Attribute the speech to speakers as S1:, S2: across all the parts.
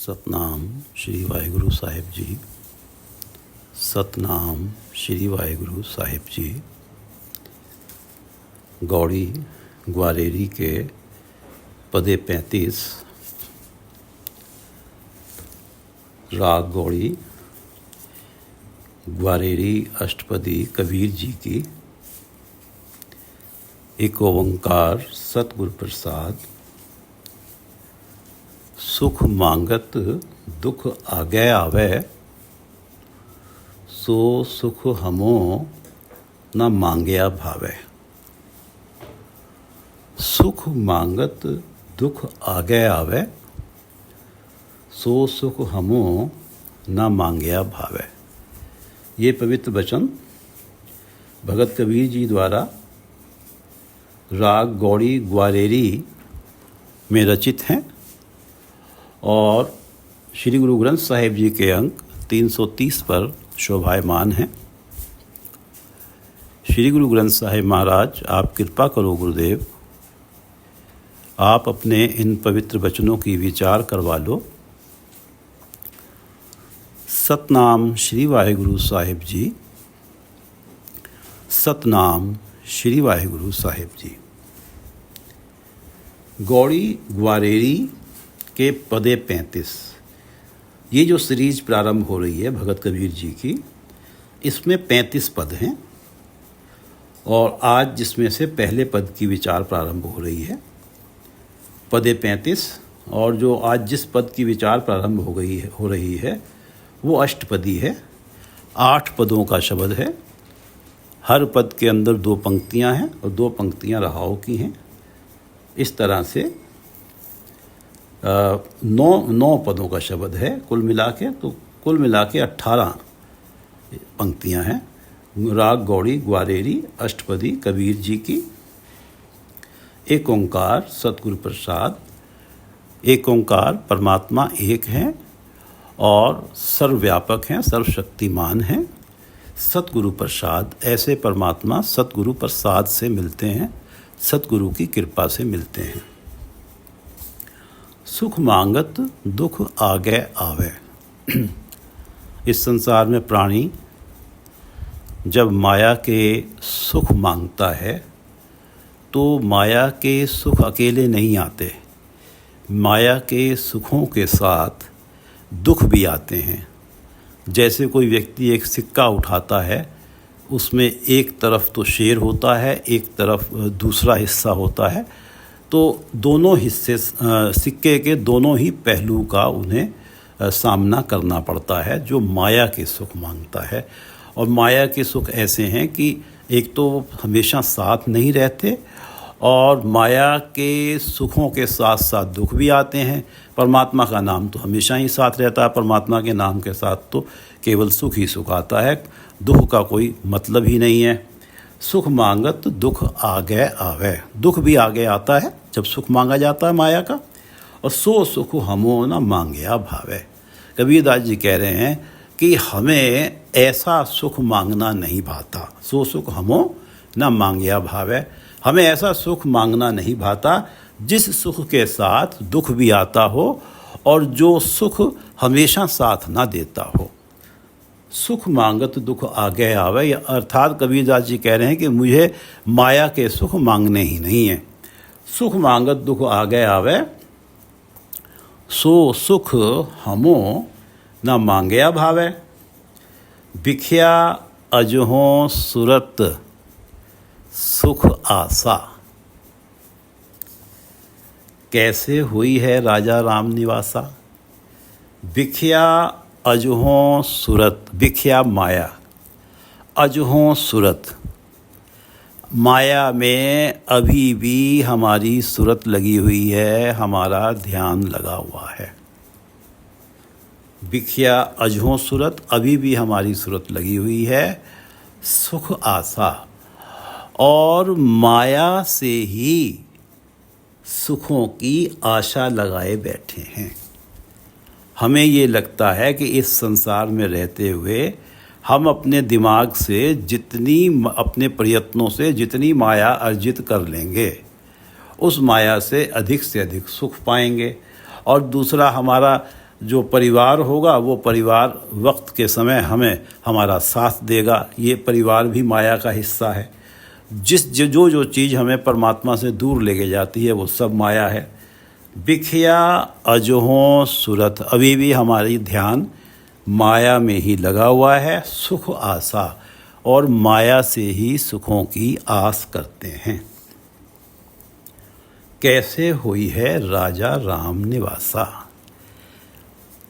S1: सतनाम श्री वाहिगुरु साहिब जी। सतनाम श्री वाहिगुरु साहिब जी। गौड़ी ग्वारेरी के पदे 35, राग गौड़ी ग्वारेरी अष्टपदी कबीर जी की। एक ओंकार सतगुर प्रसाद। सुख मांगत दुख आगे आवे, सो सुख हमो न मांगया भावे। सुख मांगत दुख आगे आवे, सो सुख हमो न मांगया भावे। ये पवित्र वचन भगत कबीर जी द्वारा राग गौड़ी ग्वारेरी में रचित हैं और श्री गुरु ग्रंथ साहिब जी के अंक 330 पर शोभायमान हैं। श्री गुरु ग्रंथ साहिब महाराज, आप कृपा करो गुरुदेव, आप अपने इन पवित्र वचनों की विचार करवा लो। सतनाम श्री वाहिगुरु साहिब जी। सतनाम श्री वाहिगुरु साहिब जी। गौड़ी ग्वारेरी के पदे 35, ये जो सीरीज प्रारंभ हो रही है भगत कबीर जी की, इसमें 35 पद हैं और आज जिसमें से पहले पद की विचार प्रारंभ हो रही है पदे 35। और जो आज जिस पद की विचार प्रारंभ हो रही है वो अष्टपदी है। 8 पदों का शब्द है। हर पद के अंदर 2 पंक्तियां हैं और 2 पंक्तियां रहाव की हैं। इस तरह से 9 पदों का शब्द है कुल मिला के 18 पंक्तियां हैं। राग गौड़ी ग्वारेरी अष्टपदी कबीर जी की। एक ओंकार सतगुरु प्रसाद। एक ओंकार परमात्मा एक हैं और सर्वव्यापक हैं, सर्वशक्तिमान हैं। सतगुरु प्रसाद, ऐसे परमात्मा सतगुरु प्रसाद से मिलते हैं, सतगुरु की कृपा से मिलते हैं। सुख मांगत दुख आगे आवे। इस संसार में प्राणी जब माया के सुख मांगता है तो माया के सुख अकेले नहीं आते, माया के सुखों के साथ दुख भी आते हैं। जैसे कोई व्यक्ति एक सिक्का उठाता है, उसमें एक तरफ तो शेर होता है, एक तरफ दूसरा हिस्सा होता है, तो दोनों हिस्से सिक्के के दोनों ही पहलू का उन्हें सामना करना पड़ता है जो माया के सुख मांगता है। और माया के सुख ऐसे हैं कि एक तो हमेशा साथ नहीं रहते और माया के सुखों के साथ साथ दुख भी आते हैं। परमात्मा का नाम तो हमेशा ही साथ रहता है, परमात्मा के नाम के साथ तो केवल सुख ही सुख आता है, दुख का कोई मतलब ही नहीं है। सुख मांगत दुख आगे आवे। दुख भी आगे आता है जब सुख मांगा जाता है माया का। और सो सुख हमो न मांगया भावे। कबीरदास जी कह रहे हैं कि हमें ऐसा सुख मांगना नहीं भाता। सो सुख हमो न मांगया भावे। हमें ऐसा सुख मांगना नहीं भाता जिस सुख के साथ दुख भी आता हो और जो सुख हमेशा साथ ना देता हो। सुख मांगत दुख आगे आवे, अर्थात कबीरदास जी कह रहे हैं कि मुझे माया के सुख मांगने ही नहीं है। सुख मांगत दुख आगे आवे, सो सुख हमो न मांगया भावे। बिख्या अजहों सुरत सुख आसा। कैसे हुई है राजा राम निवासा। बिख्या अजहों सुरत। बिख्या माया, अजहों सुरत। माया में अभी भी हमारी सुरत लगी हुई है, हमारा ध्यान लगा हुआ है। बिख्या अजहों सुरत, अभी भी हमारी सुरत लगी हुई है। सुख आशा, और माया से ही सुखों की आशा लगाए बैठे हैं। हमें ये लगता है कि इस संसार में रहते हुए हम अपने दिमाग से अपने प्रयत्नों से जितनी माया अर्जित कर लेंगे उस माया से अधिक सुख पाएंगे। और दूसरा, हमारा जो परिवार होगा वो परिवार वक्त के समय हमें हमारा साथ देगा, ये परिवार भी माया का हिस्सा है। जो चीज़ हमें परमात्मा से दूर लेके जाती है वो सब माया है। बिखिया अजहों सूरत, अभी भी हमारी ध्यान माया में ही लगा हुआ है, सुख आशा, और माया से ही सुखों की आस करते हैं। कैसे हुई है राजा राम निवासा।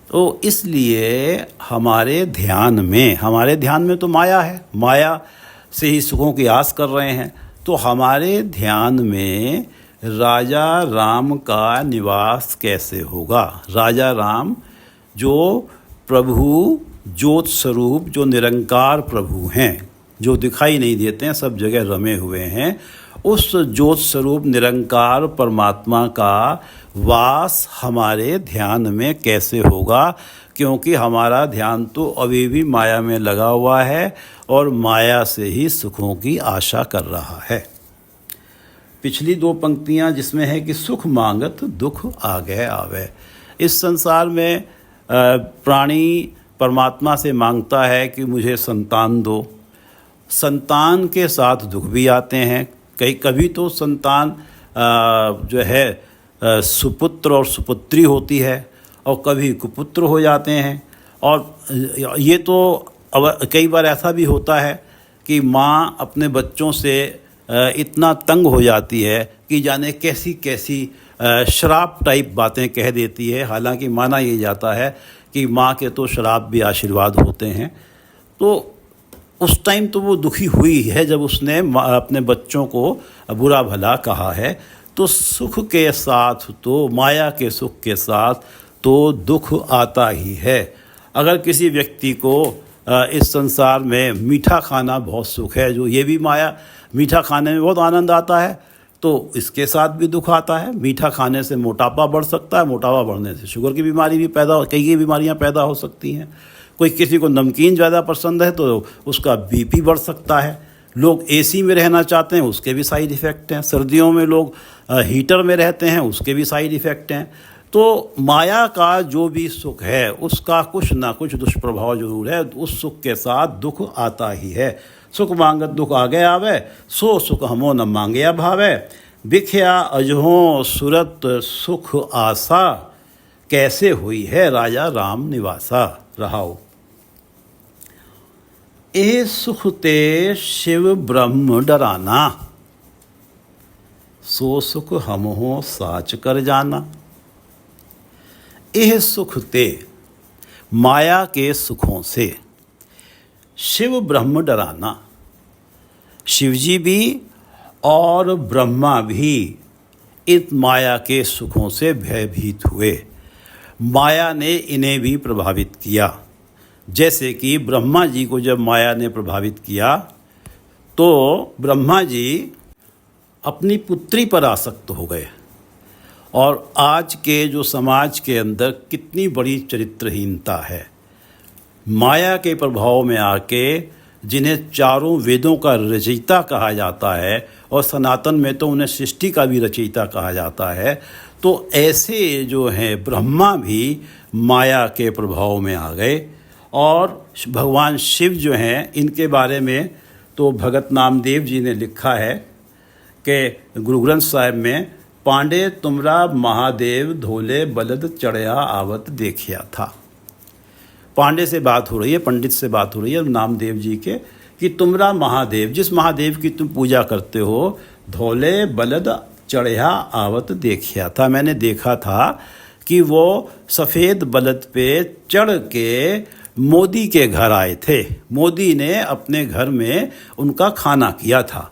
S1: तो इसलिए हमारे ध्यान में तो माया है, माया से ही सुखों की आस कर रहे हैं। तो हमारे ध्यान में राजा राम का निवास कैसे होगा। राजा राम जो प्रभु ज्योत स्वरूप, जो निरंकार प्रभु हैं, जो दिखाई नहीं देते हैं, सब जगह रमे हुए हैं, उस ज्योत स्वरूप निरंकार परमात्मा का वास हमारे ध्यान में कैसे होगा, क्योंकि हमारा ध्यान तो अभी भी माया में लगा हुआ है और माया से ही सुखों की आशा कर रहा है। पिछली दो पंक्तियां जिसमें है कि सुख मांगत दुख आगे आवे। इस संसार में प्राणी परमात्मा से मांगता है कि मुझे संतान दो। संतान के साथ दुख भी आते हैं। कभी तो संतान जो है सुपुत्र और सुपुत्री होती है और कभी कुपुत्र हो जाते हैं। और ये तो कई बार ऐसा भी होता है कि माँ अपने बच्चों से इतना तंग हो जाती है कि जाने कैसी कैसी श्राप टाइप बातें कह देती है। हालांकि माना ये जाता है कि माँ के तो श्राप भी आशीर्वाद होते हैं। तो उस टाइम तो वो दुखी हुई है जब उसने अपने बच्चों को बुरा भला कहा है। तो सुख के साथ तो, माया के सुख के साथ तो दुख आता ही है। अगर किसी व्यक्ति को इस संसार में मीठा खाना बहुत सुख है, जो ये भी माया, मीठा खाने में बहुत आनंद आता है, तो इसके साथ भी दुख आता है। मीठा खाने से मोटापा बढ़ सकता है, मोटापा बढ़ने से शुगर की बीमारी भी कई बीमारियां पैदा हो सकती हैं। कोई किसी को नमकीन ज़्यादा पसंद है तो उसका बीपी बढ़ सकता है। लोग एसी में रहना चाहते हैं, उसके भी साइड इफ़ेक्ट हैं। सर्दियों में लोग हीटर में रहते हैं, उसके भी साइड इफ़ेक्ट हैं। तो माया का जो भी सुख है उसका कुछ ना कुछ दुष्प्रभाव जरूर है। उस सुख के साथ दुख आता ही है। सुख मांगत दुख आगे आवे, सो सुख हमो न मांगया भावे। बिखया अजहों सूरत सुख आशा, कैसे हुई है राजा राम निवासा। रहाओ ए सुख ते शिव ब्रह्म डराना, सो सुख हमहो साच कर जाना। एह सुख ते, माया के सुखों से, शिव ब्रह्म डराना। शिवजी भी और ब्रह्मा भी इस माया के सुखों से भयभीत हुए। माया ने इन्हें भी प्रभावित किया। जैसे कि ब्रह्मा जी को जब माया ने प्रभावित किया तो ब्रह्मा जी अपनी पुत्री पर आसक्त हो गए। और आज के जो समाज के अंदर कितनी बड़ी चरित्रहीनता है। माया के प्रभाव में आके जिन्हें चारों वेदों का रचयिता कहा जाता है और सनातन में तो उन्हें सृष्टि का भी रचयिता कहा जाता है, तो ऐसे जो हैं ब्रह्मा भी माया के प्रभाव में आ गए। और भगवान शिव जो हैं, इनके बारे में तो भगत नामदेव जी ने लिखा है कि गुरु ग्रंथ साहिब में, पांडे तुमरा महादेव धोले बलद चढ़या आवत देखिया था। पांडे से बात हो रही है, पंडित से बात हो रही है नामदेव जी के, कि तुमरा महादेव, जिस महादेव की तुम पूजा करते हो, धोले बलद चढ़या आवत देखिया था। मैंने देखा था कि वो सफ़ेद बलद पे चढ़ के मोदी के घर आए थे। मोदी ने अपने घर में उनका खाना किया था।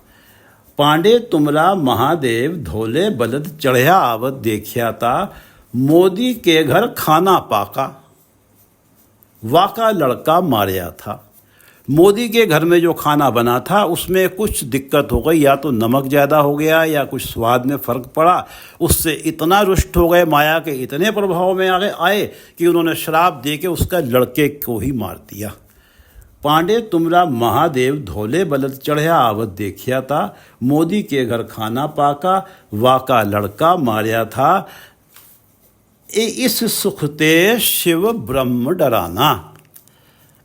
S1: पांडे तुमरा महादेव धोले बलद चढ़या आवत देखिया था। मोदी के घर खाना पाका, वाका लड़का मारिया था। मोदी के घर में जो खाना बना था उसमें कुछ दिक्कत हो गई, या तो नमक ज़्यादा हो गया या कुछ स्वाद में फ़र्क पड़ा। उससे इतना रुष्ट हो गए, माया के इतने प्रभाव में आए कि उन्होंने श्राप दे के उसका लड़के को ही मार दिया। पांडे तुमरा महादेव धोले बलद चढ़या आवत देखिया था। मोदी के घर खाना पाका, वाका लड़का मारिया था। इस सुखते शिव ब्रह्म डराना।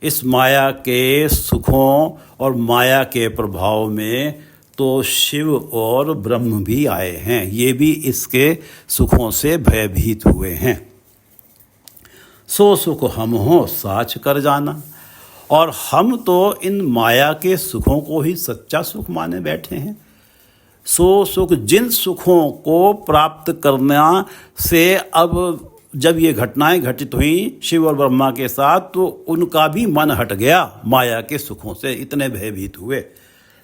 S1: इस माया के सुखों और माया के प्रभाव में तो शिव और ब्रह्म भी आए हैं, ये भी इसके सुखों से भयभीत हुए हैं। सो सुख हम हो साच कर जाना, और हम तो इन माया के सुखों को ही सच्चा सुख माने बैठे हैं। सो सुख, जिन सुखों को प्राप्त करना से अब जब ये घटनाएं घटित हुई शिव और ब्रह्मा के साथ, तो उनका भी मन हट गया माया के सुखों से, इतने भयभीत हुए।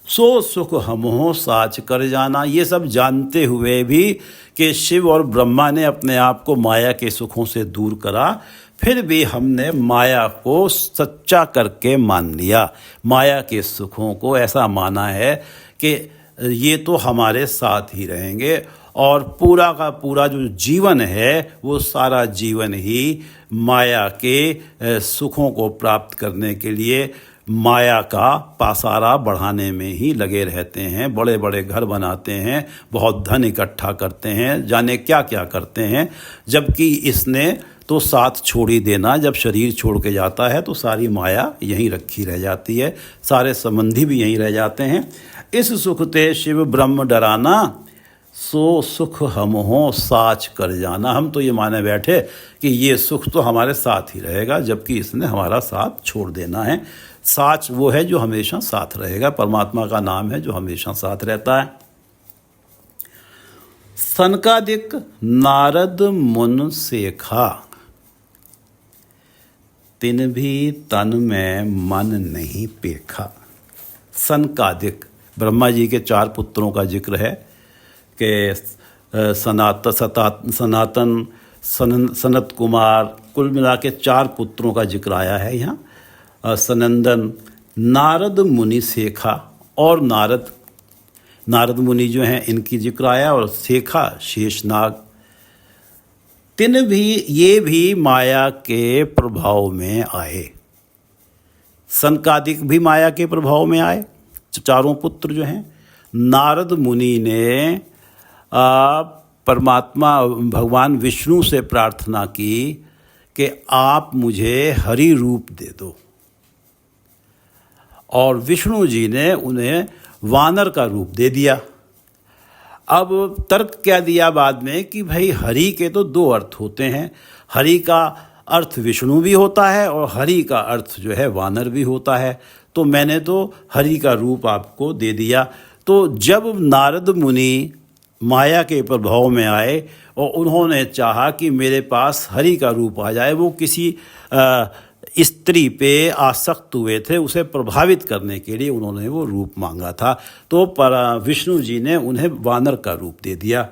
S1: सो सुख हम हो साच कर जाना, ये सब जानते हुए भी कि शिव और ब्रह्मा ने अपने आप को माया के सुखों से दूर करा, फिर भी हमने माया को सच्चा करके मान लिया। माया के सुखों को ऐसा माना है कि ये तो हमारे साथ ही रहेंगे, और पूरा का पूरा जो जीवन है वो सारा जीवन ही माया के सुखों को प्राप्त करने के लिए माया का पासारा बढ़ाने में ही लगे रहते हैं। बड़े बड़े घर बनाते हैं, बहुत धन इकट्ठा करते हैं, जाने क्या क्या करते हैं, जबकि इसने तो साथ छोड़ ही देना। जब शरीर छोड़ के जाता है तो सारी माया यहीं रखी रह जाती है, सारे संबंधी भी यहीं रह जाते हैं। इस सुखते शिव ब्रह्म डराना, सो सुख हम हो साच कर जाना। हम तो ये माने बैठे कि ये सुख तो हमारे साथ ही रहेगा, जबकि इसने हमारा साथ छोड़ देना है। साच वो है जो हमेशा साथ रहेगा, परमात्मा का नाम है जो हमेशा साथ रहता है। सनकादिक नारद मुन सेखा, तिन भी तन में मन नहीं पेखा। सनकादिक, ब्रह्मा जी के 4 पुत्रों का जिक्र है कि सनातन, सनत कुमार, कुल मिला के 4 पुत्रों का जिक्र आया है यहाँ। सनंदन, नारद मुनि सेखा, और नारद मुनि जो हैं इनकी जिक्र आया, और सेखा शेषनाग। तिन भी, ये भी माया के प्रभाव में आए। सनकादिक भी माया के प्रभाव में आए, 4 पुत्र जो हैं। नारद मुनि ने परमात्मा भगवान विष्णु से प्रार्थना की कि आप मुझे हरि रूप दे दो, और विष्णु जी ने उन्हें वानर का रूप दे दिया। अब तर्क क्या दिया बाद में कि भाई हरि के तो 2 अर्थ होते हैं, हरि का अर्थ विष्णु भी होता है और हरि का अर्थ जो है वानर भी होता है, तो मैंने तो हरि का रूप आपको दे दिया। तो जब नारद मुनि माया के प्रभाव में आए और उन्होंने चाहा कि मेरे पास हरि का रूप आ जाए, वो किसी स्त्री पे आसक्त हुए थे, उसे प्रभावित करने के लिए उन्होंने वो रूप मांगा था, तो विष्णु जी ने उन्हें वानर का रूप दे दिया।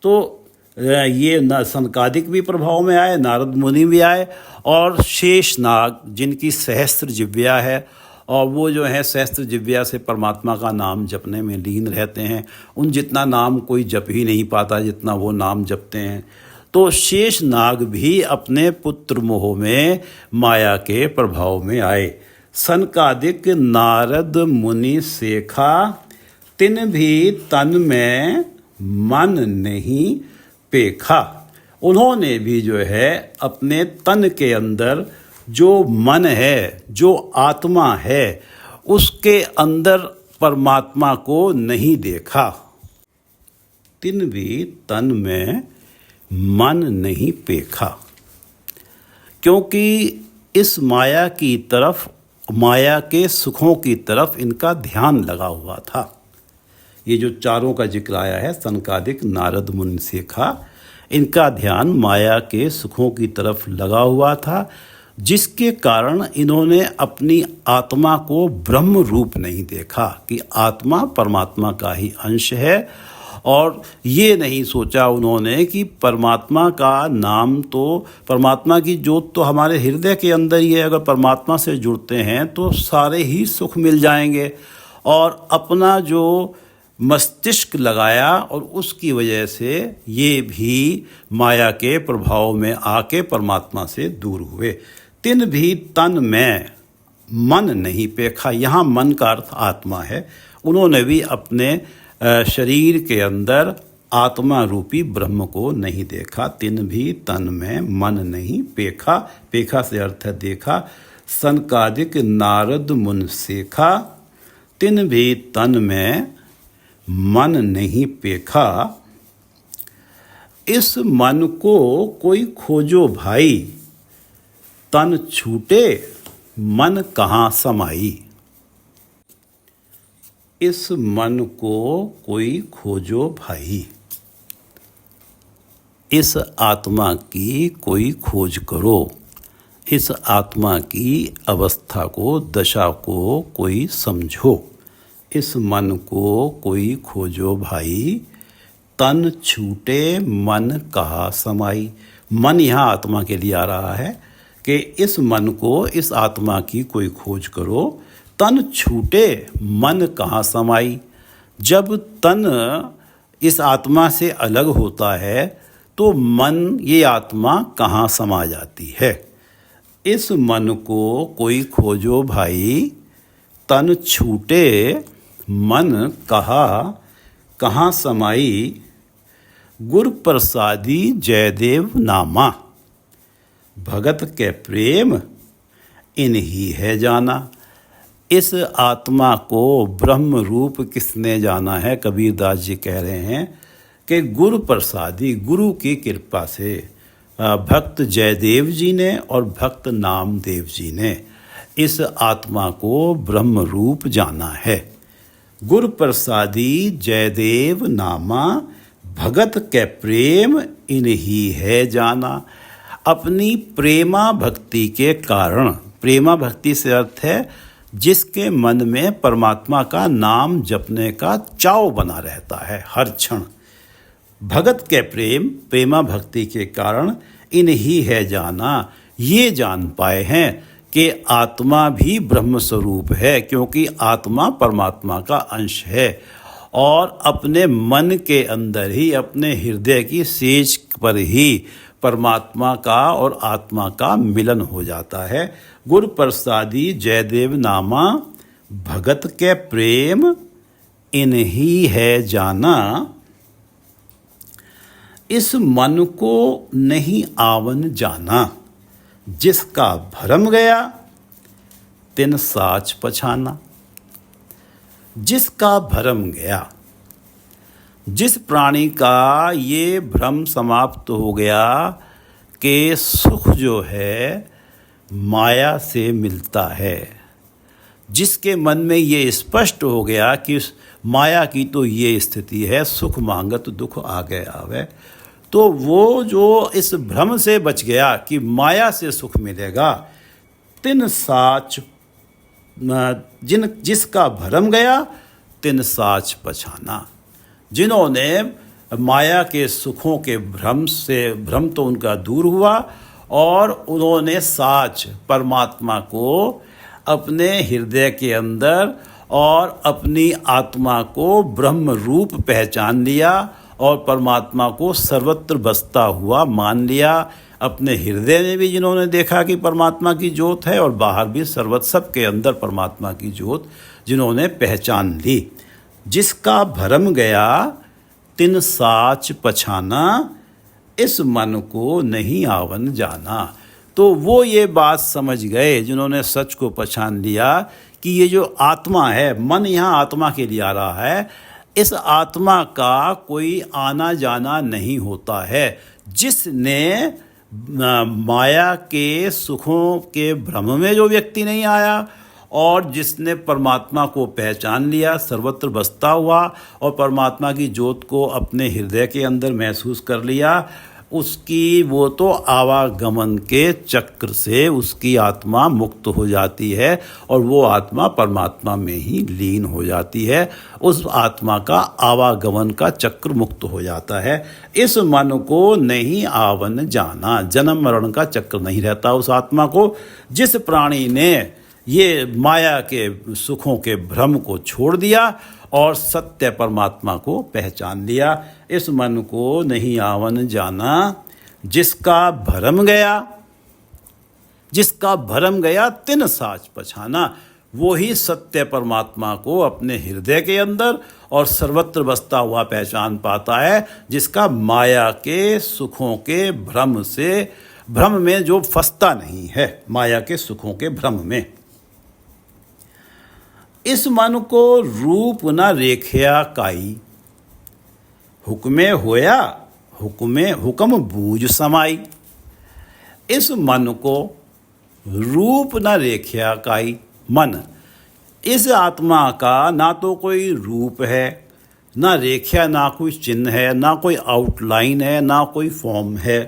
S1: तो ये सनकादिक भी प्रभाव में आए, नारद मुनि भी आए, और शेषनाग जिनकी सहस्त्र जिव्या है, और वो जो है सहस्त्र जिव्या से परमात्मा का नाम जपने में लीन रहते हैं। उन जितना नाम कोई जप ही नहीं पाता जितना वो नाम जपते हैं। तो शेषनाग भी अपने पुत्र मोह में माया के प्रभाव में आए। सनकादिक नारद मुनि सेखा, तिन भी तन में मन नहीं पेखा। उन्होंने भी जो है अपने तन के अंदर जो मन है, जो आत्मा है, उसके अंदर परमात्मा को नहीं देखा। तिन भी तन में मन नहीं पेखा, क्योंकि इस माया की तरफ, माया के सुखों की तरफ इनका ध्यान लगा हुआ था। ये जो 4 का जिक्र आया है, सनकादिक नारद मुनि सेखा, इनका ध्यान माया के सुखों की तरफ लगा हुआ था, जिसके कारण इन्होंने अपनी आत्मा को ब्रह्म रूप नहीं देखा कि आत्मा परमात्मा का ही अंश है, और ये नहीं सोचा उन्होंने कि परमात्मा का नाम तो, परमात्मा की ज्योत तो हमारे हृदय के अंदर ही है, अगर परमात्मा से जुड़ते हैं तो सारे ही सुख मिल जाएंगे। और अपना जो मस्तिष्क लगाया और उसकी वजह से ये भी माया के प्रभाव में आके परमात्मा से दूर हुए। तिन भी तन में मन नहीं पेखा, यहाँ मन का अर्थ आत्मा है। उन्होंने भी अपने शरीर के अंदर आत्मा रूपी ब्रह्म को नहीं देखा। तिन भी तन में मन नहीं पेखा, पेखा से अर्थ है देखा। सनकादिक नारद मुन सेखा, तिन भी तन में मन नहीं पेखा। इस मन को कोई खोजो भाई, तन छूटे मन कहाँ समाई। इस मन को कोई खोजो भाई, इस आत्मा की कोई खोज करो। इस आत्मा की अवस्था को, दशा को कोई समझो। इस मन को कोई खोजो भाई, तन छूटे मन कहाँ समाई। मन यहाँ आत्मा के लिए आ रहा है कि इस मन को, इस आत्मा की कोई खोज करो। तन छूटे मन कहाँ समाई। जब तन इस आत्मा से अलग होता है तो मन, ये आत्मा कहाँ समा जाती है। इस मन को कोई खोजो भाई, तन छूटे मन कहाँ समाई। गुर प्रसादी जयदेव नामा, भगत के प्रेम इन्हीं है जाना। इस आत्मा को ब्रह्म रूप किसने जाना है। कबीरदास जी कह रहे हैं कि गुरु प्रसादी, गुरु की कृपा से भक्त जयदेव जी ने और भक्त नामदेव जी ने इस आत्मा को ब्रह्म रूप जाना है। गुरु प्रसादी जयदेव नामा, भगत के प्रेम इन्हीं है जाना। अपनी प्रेमा भक्ति के कारण, प्रेमा भक्ति से अर्थ है जिसके मन में परमात्मा का नाम जपने का चाव बना रहता है हर क्षण। भगत के प्रेम, प्रेमा भक्ति के कारण इन्हीं है जाना। ये जान पाए हैं कि आत्मा भी ब्रह्म स्वरूप है, क्योंकि आत्मा परमात्मा का अंश है और अपने मन के अंदर ही, अपने हृदय की सेज पर ही परमात्मा का और आत्मा का मिलन हो जाता है। गुरु प्रसादी जयदेव नामा, भगत के प्रेम इन्हीं है जाना। इस मन को नहीं आवन जाना, जिसका भरम गया तिन साच पछाना। जिसका भरम गया, जिस प्राणी का ये भ्रम समाप्त हो गया कि सुख जो है माया से मिलता है, जिसके मन में ये स्पष्ट हो गया कि माया की तो ये स्थिति है, सुख मांगत दुख आगे आवे, तो वो जो इस भ्रम से बच गया कि माया से सुख मिलेगा, तिन साच, जिसका भरम गया तिन साच पछाना। जिन्होंने माया के सुखों के भ्रम तो उनका दूर हुआ और उन्होंने साच, परमात्मा को अपने हृदय के अंदर और अपनी आत्मा को ब्रह्म रूप पहचान लिया और परमात्मा को सर्वत्र बसता हुआ मान लिया। अपने हृदय में भी जिन्होंने देखा कि परमात्मा की ज्योत है और बाहर भी सर्वत्र, सबके अंदर परमात्मा की ज्योत जिन्होंने पहचान ली। जिसका भरम गया तिन साच पछाना, इस मन को नहीं आवन जाना। तो वो ये बात समझ गए जिन्होंने सच को पहचान लिया कि ये जो आत्मा है, मन यहाँ आत्मा के लिए आ रहा है, इस आत्मा का कोई आना जाना नहीं होता है। जिसने माया के सुखों के भ्रम में जो व्यक्ति नहीं आया और जिसने परमात्मा को पहचान लिया, सर्वत्र बसता हुआ और परमात्मा की ज्योत को अपने हृदय के अंदर महसूस कर लिया, उसकी वो तो आवागमन के चक्र से उसकी आत्मा मुक्त हो जाती है और वो आत्मा परमात्मा में ही लीन हो जाती है। उस आत्मा का आवागमन का चक्र मुक्त हो जाता है। इस मन को नहीं आवन जाना, जन्म मरण का चक्र नहीं रहता उस आत्मा को। जिस प्राणी ने ये माया के सुखों के भ्रम को छोड़ दिया और सत्य परमात्मा को पहचान लिया, इस मन को नहीं आवन जाना। जिसका भरम गया, जिसका भरम गया तिन साच पछाना, वो ही सत्य परमात्मा को अपने हृदय के अंदर और सर्वत्र बसता हुआ पहचान पाता है, जिसका माया के सुखों के भ्रम में जो फंसता नहीं है, माया के सुखों के भ्रम में। इस मन को रूप न रेख्या काई, हुक्मे होया हुक्म बूझ समाई। इस मन को रूप न रेख्या काई, मन इस आत्मा का ना तो कोई रूप है, ना रेख्या, ना कोई चिन्ह है, ना कोई आउटलाइन है, ना कोई फॉर्म है।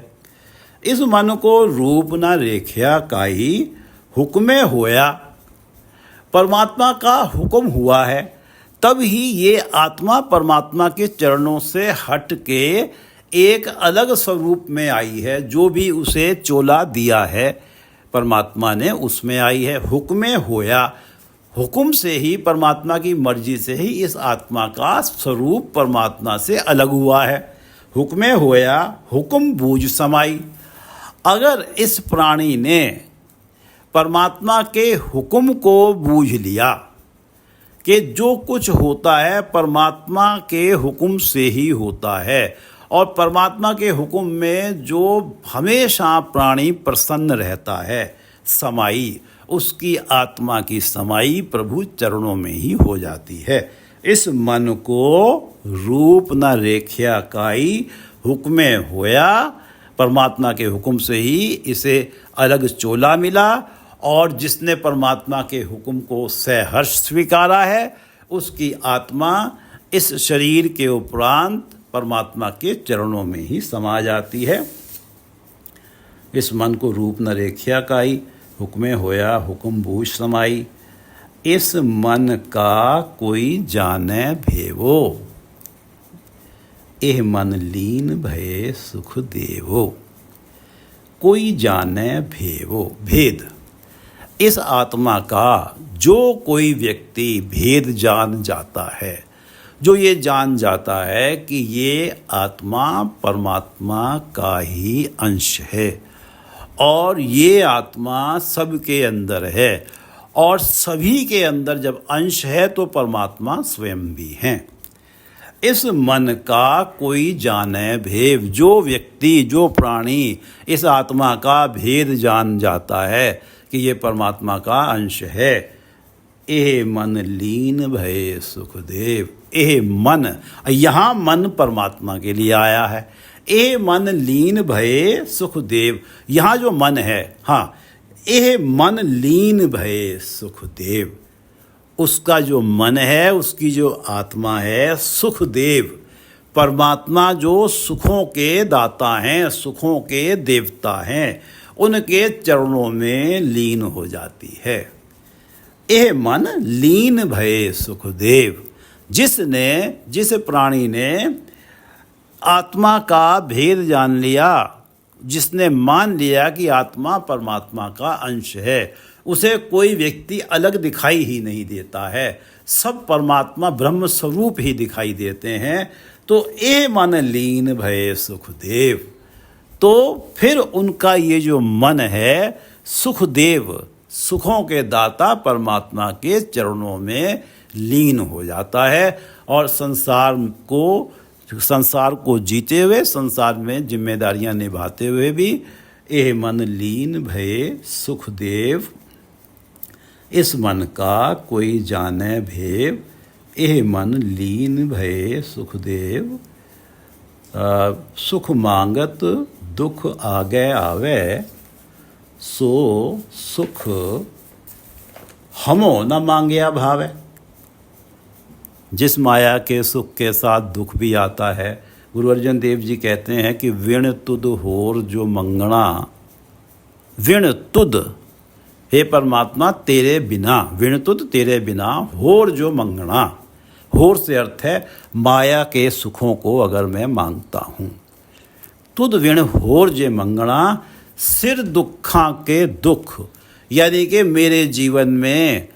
S1: इस मन को रूप न रेख्या काई, हुक्मे होया, परमात्मा का हुक्म हुआ है, तब ही ये आत्मा परमात्मा के चरणों से हट के एक अलग स्वरूप में आई है। जो भी उसे चोला दिया है परमात्मा ने, उसमें आई है। हुक्मे होया, हुक्म से ही, परमात्मा की मर्जी से ही इस आत्मा का स्वरूप परमात्मा से अलग हुआ है। हुक्मे होया हुक्म बूझ समाई। अगर इस प्राणी ने परमात्मा के हुक्म को बूझ लिया कि जो कुछ होता है परमात्मा के हुक्म से ही होता है, और परमात्मा के हुक्म में जो हमेशा प्राणी प्रसन्न रहता है, समाई, उसकी आत्मा की समाई प्रभु चरणों में ही हो जाती है। इस मन को रूप न रेख्या काई, हुक्मे होया, परमात्मा के हुक्म से ही इसे अलग चोला मिला, और जिसने परमात्मा के हुक्म को सहर्ष स्वीकारा है, उसकी आत्मा इस शरीर के उपरांत परमात्मा के चरणों में ही समा जाती है। इस मन को रूप न रेख्या काई, हुक्मे होया हुक्म बूझ समाई। इस मन का कोई जाने भेवो, एह मन लीन भये सुख देवो। कोई जाने भेवो, भेद। इस आत्मा का जो कोई व्यक्ति भेद जान जाता है, जो ये जान जाता है कि ये आत्मा परमात्मा का ही अंश है, और ये आत्मा सबके अंदर है, और सभी के अंदर जब अंश है तो परमात्मा स्वयं भी हैं। इस मन का कोई जाने भेद। जो व्यक्ति, जो प्राणी इस आत्मा का भेद जान जाता है कि ये परमात्मा का अंश है, एह मन लीन भये सुखदेव। एह मन, यहाँ मन परमात्मा के लिए आया है। एह मन लीन भये सुखदेव, यहाँ जो मन है, हाँ, एह मन लीन भये सुखदेव। उसका जो मन है, उसकी जो आत्मा है, सुखदेव, परमात्मा जो सुखों के दाता हैं, सुखों के देवता हैं, उनके चरणों में लीन हो जाती है। यह मन लीन भये सुखदेव। जिस प्राणी ने आत्मा का भेद जान लिया, जिसने मान लिया कि आत्मा परमात्मा का अंश है, उसे कोई व्यक्ति अलग दिखाई ही नहीं देता है, सब परमात्मा ब्रह्म स्वरूप ही दिखाई देते हैं। तो ए मन लीन भये सुखदेव, तो फिर उनका ये जो मन है सुखदेव, सुखों के दाता परमात्मा के चरणों में लीन हो जाता है, और संसार को जीते हुए, संसार में जिम्मेदारियां निभाते हुए भी एह मन लीन भये सुखदेव। इस मन का कोई जाने भेव, एह मन लीन भये सुखदेव। सुख मांगत दुख आगे आवे, सो सुख हमो न मांगिया भावे। जिस माया के सुख के साथ दुख भी आता है, गुरु अर्जन देव जी कहते हैं कि विण तुद होर जो मंगना, विण तुद, हे परमात्मा तेरे बिना, विण तुद तेरे बिना, होर जो मंगना, होर से अर्थ है माया के सुखों को अगर मैं मांगता हूँ, तुद विण होर जे मंगना, सिर दुखा के दुख, यानी कि मेरे जीवन में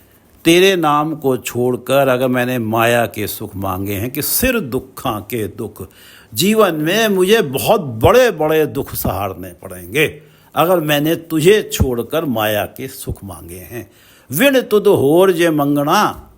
S1: तेरे नाम को छोड़कर अगर मैंने माया के सुख मांगे हैं, कि सिर दुखा के दुख, जीवन में मुझे बहुत बड़े बड़े दुख सहारने पड़ेंगे अगर मैंने तुझे छोड़कर माया के सुख मांगे हैं। विण तुद होर जे मंगना,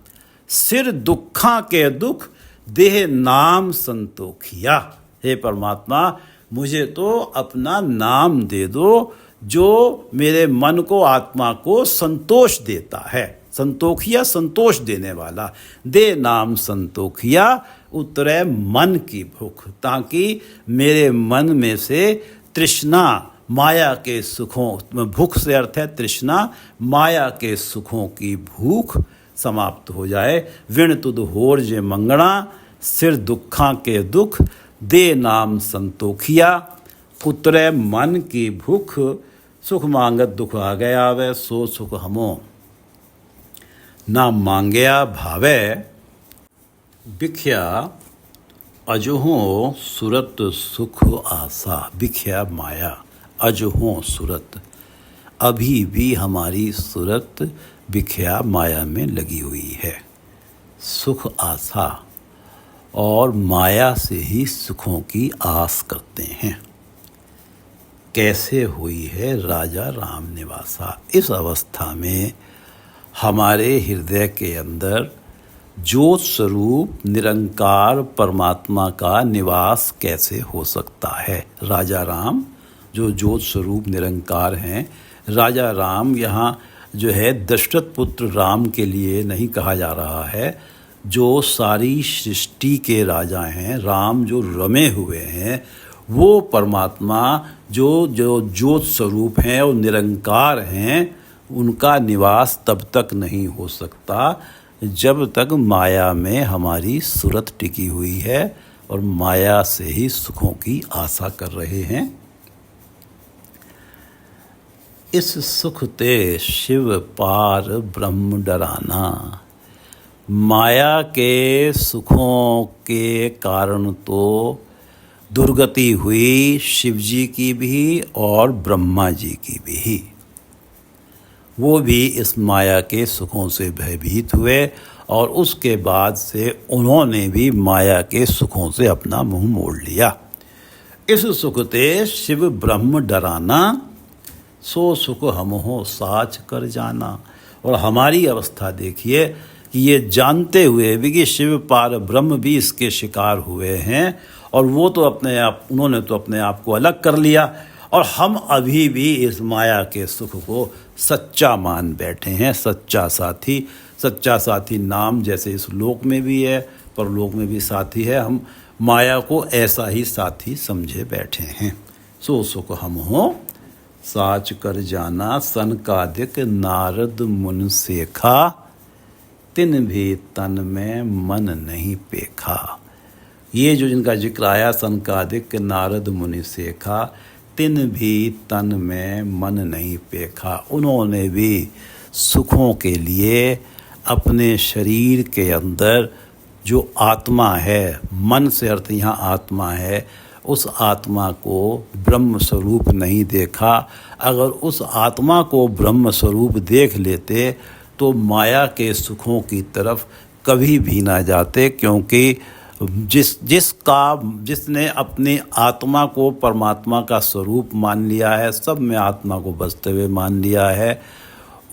S1: सिर दुखा के दुख देह नाम संतोखिया। हे परमात्मा, मुझे तो अपना नाम दे दो जो मेरे मन को, आत्मा को संतोष देता है। संतोखिया, संतोष देने वाला। दे नाम संतोखिया, उतरे मन की भूख, ताकि मेरे मन में से तृष्णा, माया के सुखों, भूख से अर्थ है तृष्णा, माया के सुखों की भूख समाप्त हो जाए। विण तुद होर जे मंगना, सिर दुखा के दुख दे नाम संतोखिया, उतरे मन की भूख, सुख मांगत दुख आ गया वे, सो सुख हमो ना मांगया भावे। बिख्या अजहों सुरत सुख आशा। बिख्या माया, अजहों सुरत, अभी भी हमारी सुरत बिख्या माया में लगी हुई है। सुख आशा, और माया से ही सुखों की आस करते हैं। कैसे हुई है राजा राम निवासा। इस अवस्था में हमारे हृदय के अंदर ज्योत स्वरूप निरंकार परमात्मा का निवास कैसे हो सकता है। राजा राम जो ज्योत स्वरूप निरंकार हैं, राजा राम यहाँ जो है दशरथ पुत्र राम के लिए नहीं कहा जा रहा है, जो सारी सृष्टि के राजा हैं, राम जो रमे हुए हैं, वो परमात्मा जो ज्योत स्वरूप हैं और निरंकार हैं, उनका निवास तब तक नहीं हो सकता जब तक माया में हमारी सूरत टिकी हुई है और माया से ही सुखों की आशा कर रहे हैं। इस सुख ते शिव पार ब्रह्म डराना। माया के सुखों के कारण तो दुर्गति हुई शिव जी की भी और ब्रह्मा जी की भी। वो भी इस माया के सुखों से भयभीत हुए और उसके बाद से उन्होंने भी माया के सुखों से अपना मुंह मोड़ लिया। इस सुख ते शिव ब्रह्म डराना, सो सुख हमहो साच कर जाना। और हमारी अवस्था देखिए कि ये जानते हुए भी कि शिव पार ब्रह्म भी इसके शिकार हुए हैं और वो तो उन्होंने तो अपने आप को अलग कर लिया, और हम अभी भी इस माया के सुख को सच्चा मान बैठे हैं। सच्चा साथी नाम जैसे इस लोक में भी है, परलोक में भी साथी है। हम माया को ऐसा ही साथी समझे बैठे हैं। सो सुख हम हो साच कर जाना, सनकादिक नारद मुन सेखा, तिन भी तन में मन नहीं पेखा। ये जो जिनका जिक्र आया, सनकादिक नारद मुनि सेखा, तिन भी तन में मन नहीं पेखा। उन्होंने भी सुखों के लिए अपने शरीर के अंदर जो आत्मा है, मन से अर्थ यहाँ आत्मा है, उस आत्मा को ब्रह्म स्वरूप नहीं देखा। अगर उस आत्मा को ब्रह्म स्वरूप देख लेते तो माया के सुखों की तरफ कभी भी ना जाते, क्योंकि जिसने अपनी आत्मा को परमात्मा का स्वरूप मान लिया है, सब में आत्मा को बसते हुए मान लिया है,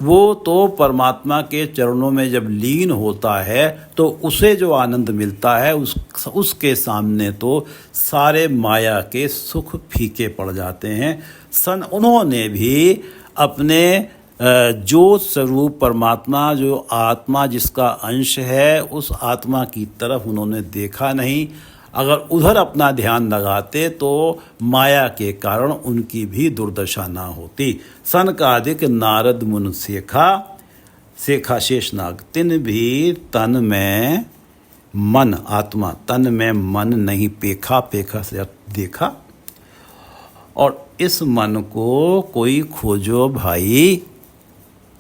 S1: वो तो परमात्मा के चरणों में जब लीन होता है तो उसे जो आनंद मिलता है उसके सामने तो सारे माया के सुख फीके पड़ जाते हैं। उन्होंने भी अपने जो स्वरूप परमात्मा, जो आत्मा जिसका अंश है, उस आत्मा की तरफ उन्होंने देखा नहीं। अगर उधर अपना ध्यान लगाते तो माया के कारण उनकी भी दुर्दशा ना होती। सनकादिक नारद मुन सेखा शेषनाग, तिन भी तन में मन, आत्मा तन में मन नहीं पेखा, पेखा से देखा। और इस मन को कोई खोजो भाई,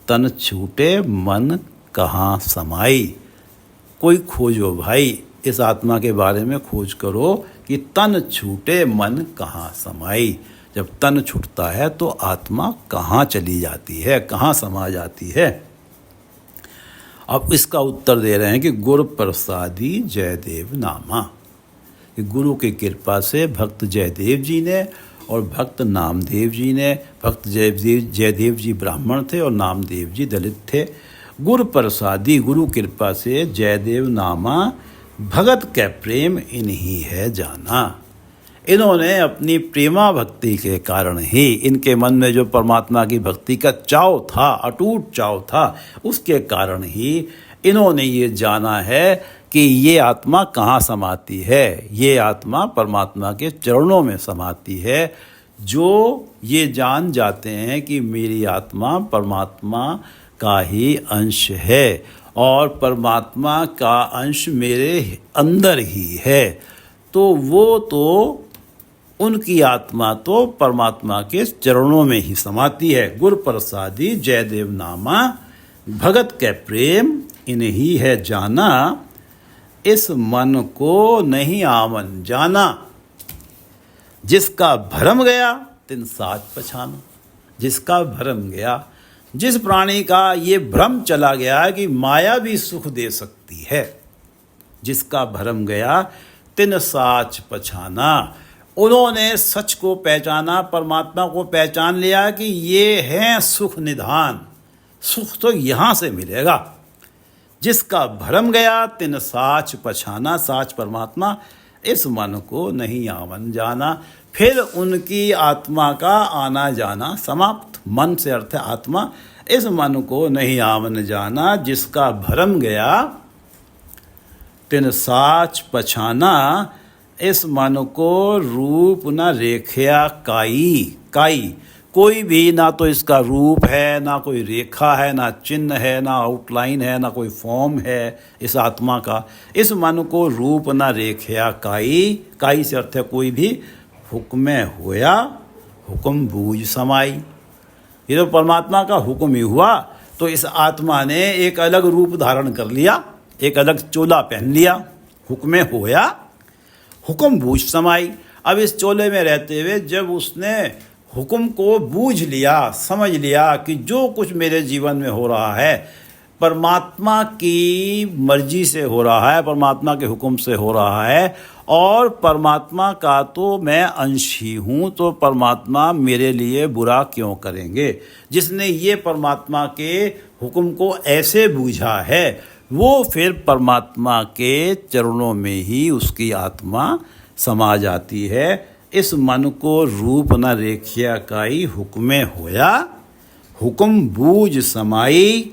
S1: तन छूटे मन कहाँ समाई। कोई खोजो भाई, इस आत्मा के बारे में खोज करो कि तन छूटे मन कहाँ समाई। जब तन छूटता है तो आत्मा कहाँ चली जाती है, कहाँ समा जाती है। अब इसका उत्तर दे रहे हैं कि गुरु प्रसादी जयदेव नामा, कि गुरु की कृपा से भक्त जयदेव जी ने और भक्त नामदेव जी ने, भक्त जयदेव जी ब्राह्मण थे और नामदेव जी दलित थे। गुरु प्रसादी, गुरु कृपा से जयदेव नामा, भगत कै प्रेम इन्हीं है जाना। इन्होंने अपनी प्रेमा भक्ति के कारण ही, इनके मन में जो परमात्मा की भक्ति का चाव था, अटूट चाव था, उसके कारण ही इन्होंने ये जाना है कि ये आत्मा कहाँ समाती है। ये आत्मा परमात्मा के चरणों में समाती है। जो ये जान जाते हैं कि मेरी आत्मा परमात्मा का ही अंश है और परमात्मा का अंश मेरे अंदर ही है, तो वो तो उनकी आत्मा तो परमात्मा के चरणों में ही समाती है। गुर प्रसादी जयदेव नामा, भगत कै प्रेम इन्हीं है जाना। इस मन को नहीं आवन जाना, जिसका भरम गया तिन साच पछाना। जिसका भरम गया, जिस प्राणी का ये भ्रम चला गया कि माया भी सुख दे सकती है, जिसका भरम गया तिन साच पछाना। उन्होंने सच को पहचाना, परमात्मा को पहचान लिया कि ये है सुख निधान, सुख तो यहाँ से मिलेगा। जिसका भरम गया तिन साच पछाना, साच परमात्मा, इस मन को नहीं आवन जाना। फिर उनकी आत्मा का आना जाना समाप्त। मन से अर्थ है आत्मा। इस मन को नहीं आवन जाना, जिसका भरम गया तिन साच पछाना। इस मन को रूप न रेखया काई। काई कोई भी, ना तो इसका रूप है, ना कोई रेखा है, ना चिन्ह है, ना आउटलाइन है, ना कोई फॉर्म है इस आत्मा का। इस मन को रूप न रेखया काई। काई से अर्थ है कोई भी। हुक्म होया हुक्म बूझ समाई। ये तो परमात्मा का हुक्म ही हुआ तो इस आत्मा ने एक अलग रूप धारण कर लिया, एक अलग चोला पहन लिया। हुक्म होया हुक्म बूझ समाई। अब इस चोले में रहते हुए जब उसने हुक्म को बूझ लिया, समझ लिया कि जो कुछ मेरे जीवन में हो रहा है परमात्मा की मर्जी से हो रहा है, परमात्मा के हुक्म से हो रहा है, और परमात्मा का तो मैं अंश ही हूँ, तो परमात्मा मेरे लिए बुरा क्यों करेंगे। जिसने ये परमात्मा के हुक्म को ऐसे बूझा है वो फिर परमात्मा के चरणों में ही उसकी आत्मा समा जाती है। इस मन को रूप न रेखिया काई, हुक्मे होया हुक्म बूझ समाई।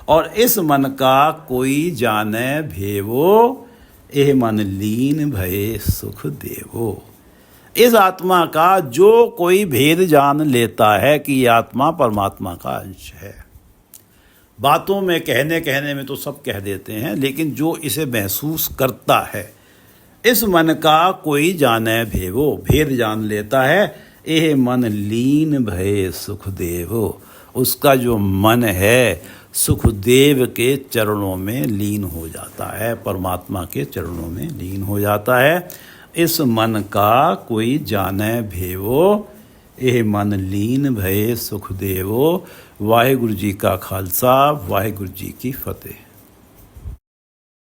S1: और इस मन का कोई जाने भेवो, एह मन लीन भये सुख देवो। इस आत्मा का जो कोई भेद जान लेता है कि ये आत्मा परमात्मा का अंश है। बातों में कहने में तो सब कह देते हैं, लेकिन जो इसे महसूस करता है, इस मन का कोई जाने भेवो, भेद जान लेता है। एह मन लीन भये सुख देवो। उसका जो मन है सुखदेव के चरणों में लीन हो जाता है, परमात्मा के चरणों में लीन हो जाता है। इस मन का कोई जाने भेवो, एह मन लीन भये सुख देवो। वाहिगुरु जी का खालसा, वाहिगुरु जी की फतेह।